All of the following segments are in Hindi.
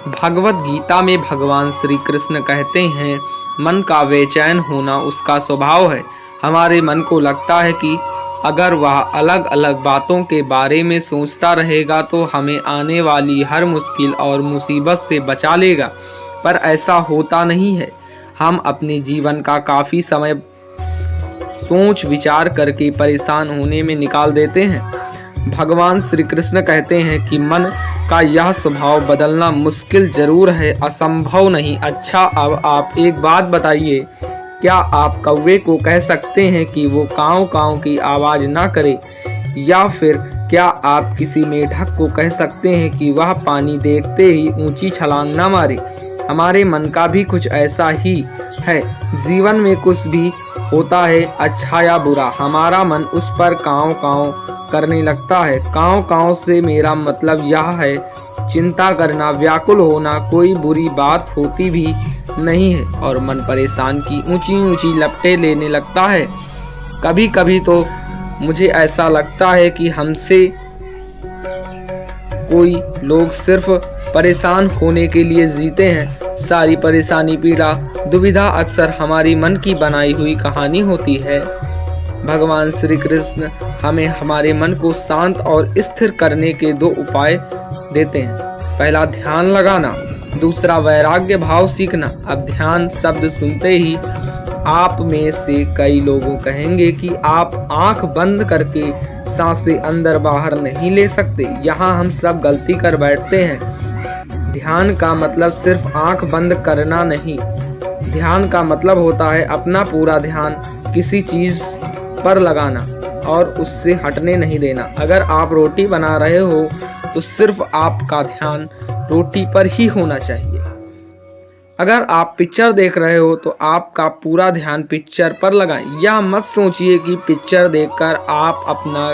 भगवत गीता में भगवान श्री कृष्ण कहते हैं, मन का बेचैन होना उसका स्वभाव है। हमारे मन को लगता है कि अगर वह अलग अलग बातों के बारे में सोचता रहेगा तो हमें आने वाली हर मुश्किल और मुसीबत से बचा लेगा, पर ऐसा होता नहीं है। हम अपने जीवन का काफ़ी समय सोच विचार करके परेशान होने में निकाल देते हैं। भगवान श्री कृष्ण कहते हैं कि मन का यह स्वभाव बदलना मुश्किल जरूर है, असंभव नहीं। अच्छा, अब आप एक बात बताइए, क्या आप कौवे को कह सकते हैं कि वो काँव काँव की आवाज़ ना करे, या फिर क्या आप किसी मेढक को कह सकते हैं कि वह पानी देखते ही ऊंची छलांग ना मारे? हमारे मन का भी कुछ ऐसा ही है। जीवन में कुछ भी होता है, अच्छा या बुरा, हमारा मन उस पर काँव काँव करने लगता है। काँव काँव से मेरा मतलब यह है, चिंता करना, व्याकुल होना कोई बुरी बात होती भी नहीं है, और मन परेशान की ऊंची ऊंची लपटें लेने लगता है। कभी कभी तो मुझे ऐसा लगता है कि हमसे कोई लोग सिर्फ परेशान होने के लिए जीते हैं। सारी परेशानी, पीड़ा, दुविधा अक्सर हमारी मन की बनाई हुई कहानी होती है। भगवान श्री कृष्ण हमें हमारे मन को शांत और स्थिर करने के दो उपाय देते हैं। पहला, ध्यान लगाना, दूसरा, वैराग्य भाव सीखना। अब ध्यान शब्द सुनते ही आप में से कई लोगों कहेंगे कि आप आंख बंद करके सांसें अंदर बाहर नहीं ले सकते। यहाँ हम सब गलती कर बैठते हैं। ध्यान का मतलब सिर्फ आंख बंद करना नहीं। ध्यान का मतलब होता है अपना पूरा ध्यान किसी चीज पर लगाना और उससे हटने नहीं देना। अगर आप रोटी बना रहे हो तो सिर्फ आपका ध्यान रोटी पर ही होना चाहिए। अगर आप पिक्चर देख रहे हो तो आपका पूरा ध्यान पिक्चर पर लगाएं। यह मत सोचिए कि पिक्चर देखकर आप अपना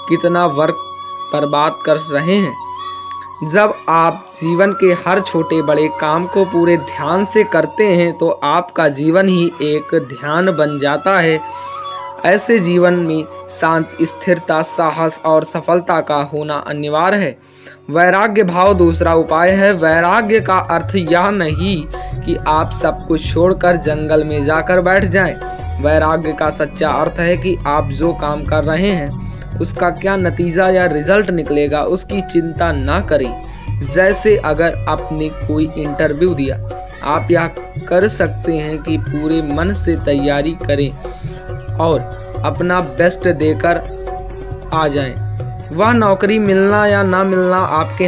कितना वक्त बर्बाद कर रहे हैं। जब आप जीवन के हर छोटे बड़े काम को पूरे ध्यान से करते हैं तो आपका जीवन ही एक ध्यान बन जाता है। ऐसे जीवन में शांत, स्थिरता, साहस और सफलता का होना अनिवार्य है। वैराग्य भाव दूसरा उपाय है। वैराग्य का अर्थ यह नहीं कि आप सब कुछ छोड़कर जंगल में जाकर बैठ जाएं। वैराग्य का सच्चा अर्थ है कि आप जो काम कर रहे हैं उसका क्या नतीजा या रिजल्ट निकलेगा उसकी चिंता ना करें। जैसे अगर आपने कोई इंटरव्यू दिया, आप यह कर सकते हैं कि पूरे मन से तैयारी करें और अपना बेस्ट देकर आ जाएं। वह नौकरी मिलना या ना मिलना आपके